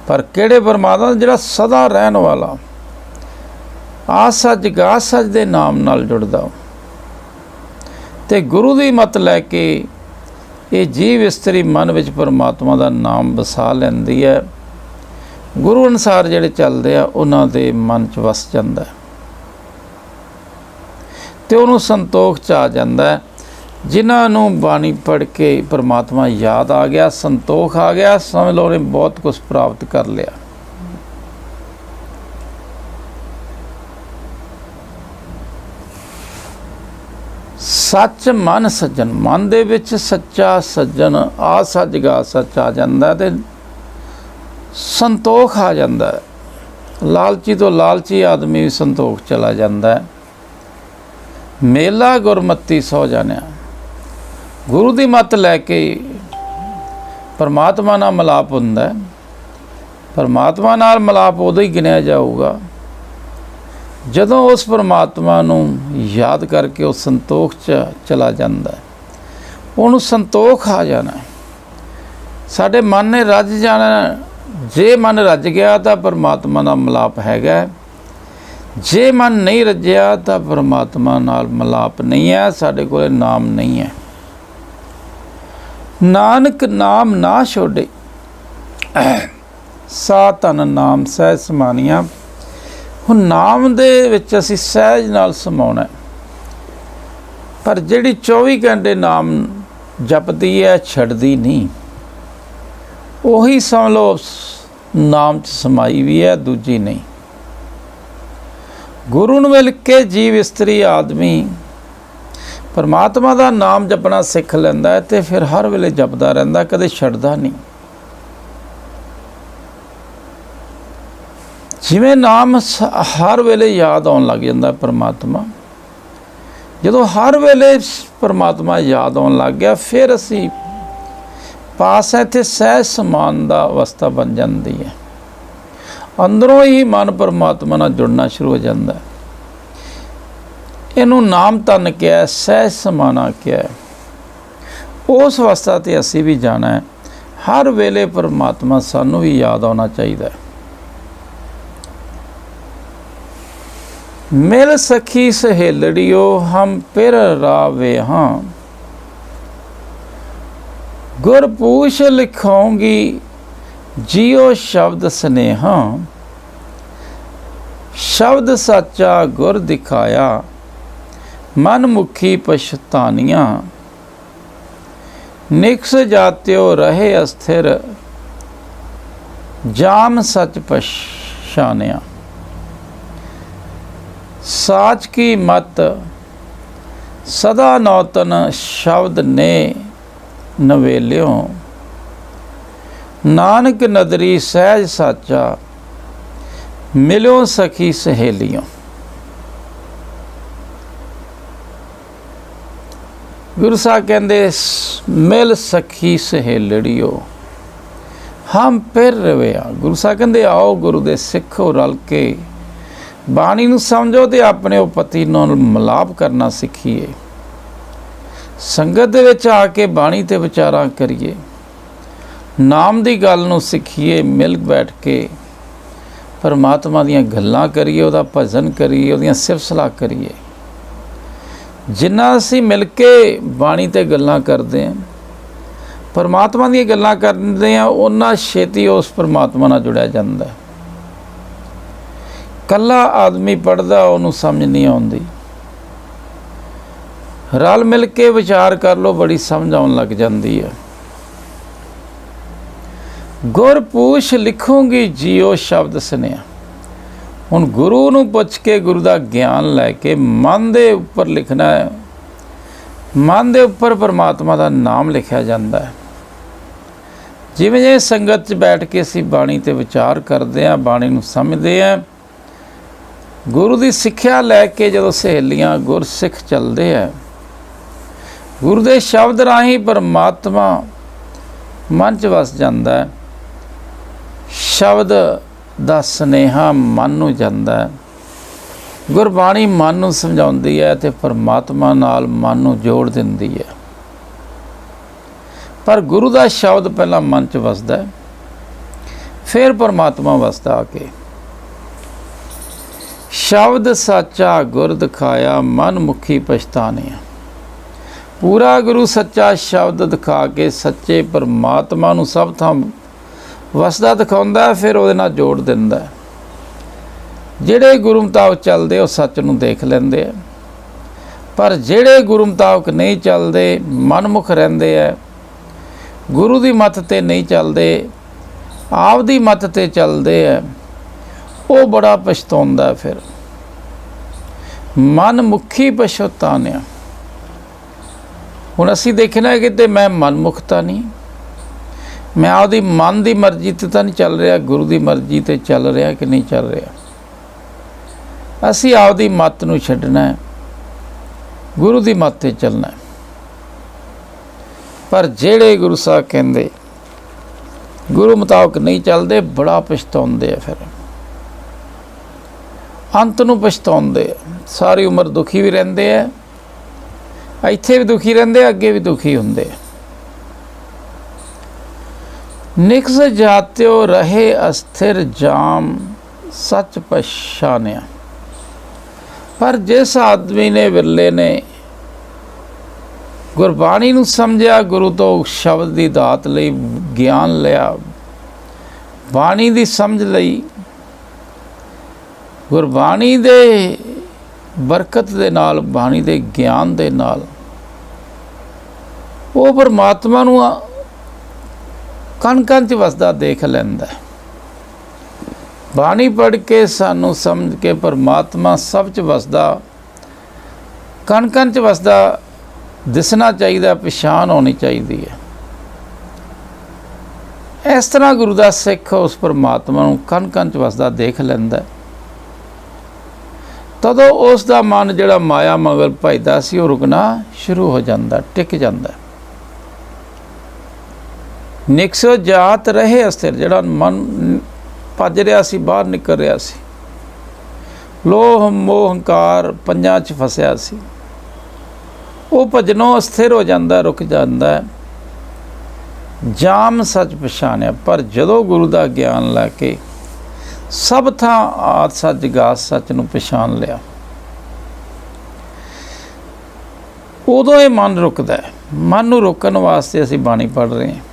ਪਰ ਕਿਹੜੇ ਪਰਮਾਤਮਾ? ਜਿਹੜਾ ਸਦਾ ਰਹਿਣ ਵਾਲਾ, ਆ ਸੱਚ ਗਾ ਸੱਚ ਦੇ ਨਾਮ ਨਾਲ ਜੁੜਦਾ। ਤੇ ਗੁਰੂ ਦੀ ਮੱਤ ਲੈ ਕੇ ਇਹ ਜੀਵ ਇਸਤਰੀ ਮਨ ਵਿੱਚ ਪਰਮਾਤਮਾ ਦਾ ਨਾਮ ਵਸਾ ਲੈਂਦੀ ਹੈ। ਗੁਰੂ ਅਨੁਸਾਰ ਜਿਹੜੇ ਚੱਲਦੇ ਆ, ਉਹਨਾਂ ਦੇ ਮਨ 'ਚ ਵਸ ਜਾਂਦਾ ਤੇ ਉਹਨੂੰ ਸੰਤੋਖ 'ਚ ਆ ਜਾਂਦਾ। ਜਿਨ੍ਹਾਂ ਨੂੰ ਬਾਣੀ ਪੜ੍ਹ ਕੇ ਪਰਮਾਤਮਾ ਯਾਦ ਆ ਗਿਆ, ਸੰਤੋਖ ਆ ਗਿਆ, ਸਮਝ ਲਓ ਉਹਨੇ ਬਹੁਤ ਕੁਝ ਪ੍ਰਾਪਤ ਕਰ ਲਿਆ। ਸੱਚ ਮਨ ਸੱਜਣ, ਮਨ ਦੇ ਵਿੱਚ ਸੱਚਾ ਸੱਜਣ, ਆ ਸੱਚ ਗਾ ਸੱਚ ਆ ਜਾਂਦਾ ਤੇ ਸੰਤੋਖ ਆ ਜਾਂਦਾ ਹੈ। ਲਾਲਚੀ ਤੋਂ ਲਾਲਚੀ ਆਦਮੀ ਵੀ ਸੰਤੋਖ ਚਲਾ ਜਾਂਦਾ ਹੈ। ਮੇਲਾ ਗੁਰਮਤੀ ਸੋ ਜਾਣਿਆ, ਗੁਰੂ ਦੀ ਮੱਤ ਲੈ ਕੇ ਪਰਮਾਤਮਾ ਨਾਲ ਮਿਲਾਪ ਹੁੰਦਾ ਹੈ। ਪਰਮਾਤਮਾ ਨਾਲ ਮਿਲਾਪ ਉਦੋਂ ਹੀ ਗਿਣਿਆ ਜਾਊਗਾ ਜਦੋਂ ਉਸ ਪਰਮਾਤਮਾ ਨੂੰ ਯਾਦ ਕਰਕੇ ਉਹ ਸੰਤੋਖ 'ਚ ਚਲਾ ਜਾਂਦਾ ਹੈ। ਉਹਨੂੰ ਸੰਤੋਖ ਆ ਜਾਣਾ। ਸਾਡੇ ਮਨ ਨੇ ਰੱਜ ਜਾਣਾ। ਜੇ ਮਨ ਰੱਜ ਗਿਆ ਤਾਂ ਪਰਮਾਤਮਾ ਨਾਲ ਮਿਲਾਪ ਹੈਗਾ, ਜੇ ਮਨ ਨਹੀਂ ਰੱਜਿਆ ਤਾਂ ਪਰਮਾਤਮਾ ਨਾਲ ਮਿਲਾਪ ਨਹੀਂ ਹੈ, ਸਾਡੇ ਕੋਲ ਨਾਮ ਨਹੀਂ ਹੈ। ਨਾਨਕ ਨਾਮ ਨਾ ਛੋੜੇ, ਸਾ ਧਨ ਨਾਮ ਸਹਿਜ ਸਮਾਨੀਆਂ। ਹੁਣ ਨਾਮ ਦੇ ਵਿੱਚ ਅਸੀਂ ਸਹਿਜ ਨਾਲ ਸਮਾਉਣਾ, ਪਰ ਜਿਹੜੀ 24 ਘੰਟੇ ਨਾਮ ਜਪਦੀ ਹੈ ਛੱਡਦੀ ਨਹੀਂ, ਉਹੀ ਸਮਝ ਲਓ ਨਾਮ 'ਚ ਸਮਾਈ ਵੀ ਹੈ, ਦੂਜੀ ਨਹੀਂ। ਗੁਰੂ ਨੂੰ ਮਿਲ ਕੇ ਜੀਵ ਇਸਤਰੀ ਆਦਮੀ ਪਰਮਾਤਮਾ ਦਾ ਨਾਮ ਜਪਣਾ ਸਿੱਖ ਲੈਂਦਾ ਹੈ ਤੇ ਫਿਰ ਹਰ ਵੇਲੇ ਜਪਦਾ ਰਹਿੰਦਾ, ਕਦੇ ਛੱਡਦਾ ਨਹੀਂ। ਜਿਵੇਂ ਨਾਮ ਹਰ ਵੇਲੇ ਯਾਦ ਆਉਣ ਲੱਗ ਜਾਂਦਾ ਪਰਮਾਤਮਾ, ਜਦੋਂ ਹਰ ਵੇਲੇ ਪਰਮਾਤਮਾ ਯਾਦ ਆਉਣ ਲੱਗ ਗਿਆ ਫਿਰ ਅਸੀਂ ਪਾਸ ਹੈ ਤੇ ਸਹਿਜ ਸਮਾਨ ਦਾ ਅਵਸਥਾ ਬਣ ਜਾਂਦੀ ਹੈ। ਅੰਦਰੋਂ ਹੀ ਮਨ ਪਰਮਾਤਮਾ ਨਾਲ ਜੁੜਨਾ ਸ਼ੁਰੂ ਹੋ ਜਾਂਦਾ ਹੈ। ਇਹਨੂੰ ਨਾਮ ਧਨ ਕਿਹਾ, ਸਹਿਜ ਸਮਾਨਾ ਕਿਹਾ। ਉਸ ਅਵਸਥਾ 'ਤੇ ਅਸੀਂ ਵੀ ਜਾਣਾ ਹੈ। ਹਰ ਵੇਲੇ ਪਰਮਾਤਮਾ ਸਾਨੂੰ ਵੀ ਯਾਦ ਆਉਣਾ ਚਾਹੀਦਾ ਹੈ। ਮਿਲ ਸਖੀ ਸਹੇਲੜਿਓ ਹਮ ਪਿਰ ਰਾਵੇ ਹਾਂ, ਗੁਰਪੂਛ ਲਿਖਾਉਂਗੀ ਜਿਉ ਸ਼ਬਦ ਸਨੇਹਾ। ਸ਼ਬਦ ਸਾਚਾ ਗੁਰ ਦਿਖਾਇਆ, ਮਨ ਮੁਖੀ ਪਛਤਾਨੀਆਂ। ਨਿਕਸ ਜਾਤਿਓ ਰਹੇ ਅਸਥਿਰ, ਜਾਮ ਸਚ ਪਛਾਨਿਆ। ਸਾਚ ਕੀ ਮਤ ਸਦਾ ਨੌਤਨ, ਸ਼ਬਦ ਨੇ ਨਵੇਲਿਓ। ਨਾਨਕ ਨਦਰੀ ਸਹਿਜ ਸਾਚਾ, ਮਿਲਿਓ ਸਖੀ ਸਹੇਲਿਓ। ਗੁਰੂ ਸਾਹਿਬ ਕਹਿੰਦੇ ਮਿਲ ਸਖੀ ਸਹੇਲੜਿਓ ਹਮ ਫਿਰ ਰਵਿਆ। ਗੁਰੂ ਸਾਹਿਬ ਕਹਿੰਦੇ ਆਓ ਗੁਰੂ ਦੇ ਸਿੱਖੋ, ਰਲ ਕੇ ਬਾਣੀ ਨੂੰ ਸਮਝੋ ਤੇ ਆਪਣੇ ਉਹ ਪਤੀ ਨਾਲ ਮਿਲਾਪ ਕਰਨਾ ਸਿੱਖੀਏ। ਸੰਗਤ ਦੇ ਵਿੱਚ ਆ ਕੇ ਬਾਣੀ ਤੇ ਵਿਚਾਰਾਂ ਕਰੀਏ, ਨਾਮ ਦੀ ਗੱਲ ਨੂੰ ਸਿੱਖੀਏ। ਮਿਲ ਬੈਠ ਕੇ ਪਰਮਾਤਮਾ ਦੀਆਂ ਗੱਲਾਂ ਕਰੀਏ, ਉਹਦਾ ਭਜਨ ਕਰੀਏ, ਉਹਦੀਆਂ ਸਿਫਤ ਸਲਾਹ ਕਰੀਏ। ਜਿੰਨਾ ਅਸੀਂ ਮਿਲ ਕੇ ਬਾਣੀ ਤੇ ਗੱਲਾਂ ਕਰਦੇ ਹਾਂ, ਪਰਮਾਤਮਾ ਦੀਆਂ ਗੱਲਾਂ ਕਰਦੇ ਹਾਂ, ਓਨਾ ਛੇਤੀ ਉਸ ਪਰਮਾਤਮਾ ਨਾਲ ਜੁੜਿਆ ਜਾਂਦਾ ਹੈ। ਇਕੱਲਾ ਆਦਮੀ ਪੜ੍ਹਦਾ, ਉਹਨੂੰ ਸਮਝ ਨਹੀਂ ਆਉਂਦੀ। ਰਲ ਮਿਲ ਕੇ ਵਿਚਾਰ ਕਰ ਲਓ, ਬੜੀ ਸਮਝ ਆਉਣ ਲੱਗ ਜਾਂਦੀ ਹੈ। ਗੁਰਪੂਛ ਲਿਖੂੰਗੀ ਜਿਉ ਸ਼ਬਦ ਸੁਨਿਆ। ਹੁਣ ਗੁਰੂ ਨੂੰ ਪੁੱਛ ਕੇ, ਗੁਰੂ ਦਾ ਗਿਆਨ ਲੈ ਕੇ ਮਨ ਦੇ ਉੱਪਰ ਲਿਖਣਾ ਹੈ। ਮਨ ਦੇ ਉੱਪਰ ਪਰਮਾਤਮਾ ਦਾ ਨਾਮ ਲਿਖਿਆ ਜਾਂਦਾ ਹੈ। ਜਿਵੇਂ ਜਿਵੇਂ ਸੰਗਤ 'ਚ ਬੈਠ ਕੇ ਅਸੀਂ ਬਾਣੀ ਤੇ ਵਿਚਾਰ ਕਰਦੇ ਹਾਂ, ਬਾਣੀ ਨੂੰ ਸਮਝਦੇ ਹਾਂ, ਗੁਰੂ ਦੀ ਸਿੱਖਿਆ ਲੈ ਕੇ ਜਦੋਂ ਸਹੇਲੀਆਂ ਗੁਰਸਿੱਖ ਚੱਲਦੇ ਹੈ, ਗੁਰੂ ਦੇ ਸ਼ਬਦ ਰਾਹੀਂ ਪਰਮਾਤਮਾ ਮਨ 'ਚ ਵਸ ਜਾਂਦਾ ਹੈ। ਸ਼ਬਦ ਦਾ ਸੁਨੇਹਾ ਮਨ ਨੂੰ ਜਾਂਦਾ ਹੈ। ਗੁਰਬਾਣੀ ਮਨ ਨੂੰ ਸਮਝਾਉਂਦੀ ਹੈ ਤੇ ਪਰਮਾਤਮਾ ਨਾਲ ਮਨ ਨੂੰ ਜੋੜ ਦਿੰਦੀ ਹੈ। ਪਰ ਗੁਰੂ ਦਾ ਸ਼ਬਦ ਪਹਿਲਾਂ ਮਨ 'ਚ ਵਸਦਾ ਹੈ, ਫਿਰ ਪਰਮਾਤਮਾ ਵਸਦਾ ਆ ਕੇ। ਸ਼ਬਦ ਸਾਚਾ ਗੁਰ ਦਿਖਾਇਆ, ਮਨ ਮੁਖੀ ਪਛਤਾਨਿਆ। ਪੂਰਾ ਗੁਰੂ ਸੱਚਾ ਸ਼ਬਦ ਦਿਖਾ ਕੇ ਸੱਚੇ ਪਰਮਾਤਮਾ ਨੂੰ ਸਭ ਥਾਂ ਵਸਦਾ ਦਿਖਾਉਂਦਾ, ਫਿਰ ਉਹਦੇ ਨਾਲ ਜੋੜ ਦਿੰਦਾ। ਜਿਹੜੇ ਗੁਰੂ ਮੁਤਾਬਕ ਚੱਲਦੇ ਉਹ ਸੱਚ ਨੂੰ ਦੇਖ ਲੈਂਦੇ ਆ, ਪਰ ਜਿਹੜੇ ਗੁਰੂ ਮੁਤਾਬਕ ਨਹੀਂ ਚੱਲਦੇ, ਮਨਮੁਖ ਰਹਿੰਦੇ ਆ, ਗੁਰੂ ਦੀ ਮੱਤ 'ਤੇ ਨਹੀਂ ਚੱਲਦੇ, ਆਪ ਦੀ ਮੱਤ 'ਤੇ ਚੱਲਦੇ ਆ, ਉਹ ਬੜਾ ਪਛਤਾਉਂਦਾ। ਫਿਰ ਮਨ ਮੁਖੀ ਪਛਤਾਨਿਆ। ਹੁਣ ਅਸੀਂ ਦੇਖਣਾ ਕਿ ਤੇ ਮੈਂ ਮਨਮੁਖਤਾ ਨਹੀਂ, मैं आपदी मन की मर्जी ते तो नहीं चल रहा, गुरु की मर्जी ते चल रहा कि नहीं चल रहा। असी आपदी मत नूं छड्डना है, गुरु की मत ते चलना है। पर जेड़े गुरु साहब कहते गुरु मुताबक नहीं चलते, बड़ा पछताउंदे आ, फिर अंत नूं पछताउंदे आ। सारी उम्र दुखी भी रहिंदे आ, इत्थे भी दुखी रहिंदे, अगे भी दुखी हुंदे। निक्स जात्यो रहे अस्थिर जाम सच पछानिया। पर जिस आदमी ने विरले ने गुरबाणी नूं समझिया, गुरु तो शब्द की दात लई ज्ञान लिया, बाणी की समझ लई, गुरबाणी दे बरकत दे नाल, बाणी दे ज्ञान दे नाल वो परमात्मा नूं कण कण च वसदा देख लैंदा। बाणी पढ़ के सानू समझ के परमात्मा सब च वसदा, कण कण च वसदा दिसना चाहिए, पछाण होनी चाहिए है। इस तरह गुरु का सिख उस परमात्मा नूं कण कण च वसदा देख लैंदा। तदों उसका मन जिहड़ा माया मगर भजदा सी, वो रुकना शुरू हो जाता, टिक जाता। निक्स जात रहे अस्थिर, जिहड़ा मन भज रहा सी, बाहर निकल रहा सी, लोह मोह हंकार पंजां च फसिया सी, वो भजनों अस्थिर हो जाता, रुक जाता है। जाम सच पछाणिया। पर जदों गुरु का ज्ञान लैके सब थां आद सच गात सच नूं पछाण लिया, उदों ये मन रुकदा है। मन नूं रोकण वास्ते असीं बाणी पढ़ रहे हैं,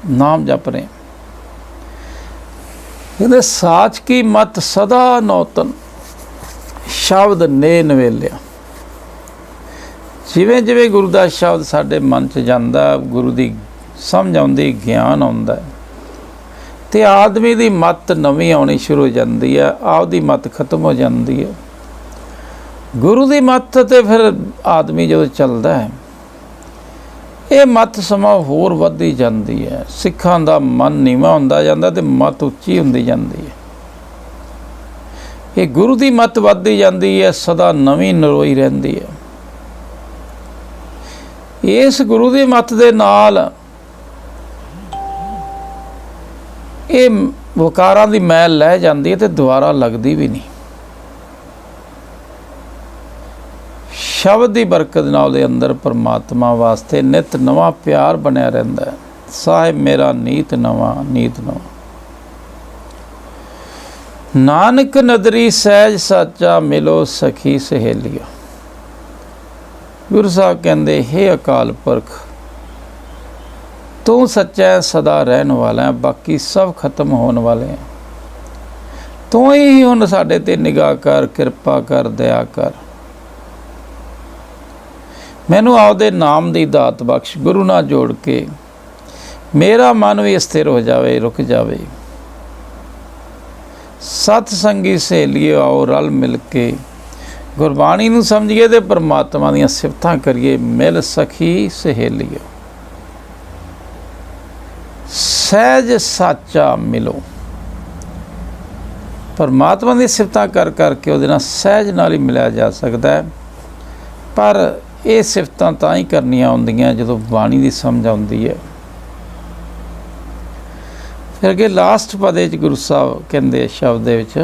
नाम जप रहे हैं। कहते साच की मत सदा नौतन शब्द ने नवेलिया। जिवें जिवें गुरु का शब्द साडे मन च जांदा, गुरु की समझ आउंदी, ज्ञान आउंदा है, ते आदमी की मत नवीं आउणी शुरू हो जाती है, आपदी मत खत्म हो जाती है। गुरु की मत ते फिर आदमी जो चलता है, ये मत समा होर वधदी जाती है। सिखां दा मन नीवा हुंदा जांदा ते मत उच्ची हुंदी जाती है। ये गुरु की मत वधदी जाती है, सदा नवीं नरोई रहिंदी है। इस गुरु की मत दे नाल ये वकारां दी मैल लह जाती है ते दुबारा लगती भी नहीं। शब्द की बरकत नाल दे अंदर परमात्मा वास्ते नित नवा प्यार बनया रहिंदा है। साहिब मेरा नीत नवा, नीत नवा। नानक नदरी सहज साचा मिलो सखी सहेलिया। गुरु साहब कहते हे अकाल पुरख, तू सच्चा है, सदा रहन वाला है, बाकी सब खत्म होने वाले हैं। तू ही हुण साडे ते निगाह कर, कृपा कर, दया कर। मैनू आपदे नाम की दात बख्श। गुरु नाल जोड़ के मेरा मन भी स्थिर हो जाए, रुक जाए। सतसंगी सहेलियो आओ रल मिल के गुरबाणी नूं समझिए ते परमात्मा दीयां सिफतां करिए। मिल सखी सहेलियो, सहज साचा मिलो। परमात्मा दी सिफतां कर करके उहदे नाल सहज नाल ही मिलिया जा सकता है। पर ये सिफतां तां ही करनियां आउंदियां जदों बाणी दी समझ आउंदी है। फिर अगे लास्ट पदे च गुरु साहब कहंदे शब्द दे विच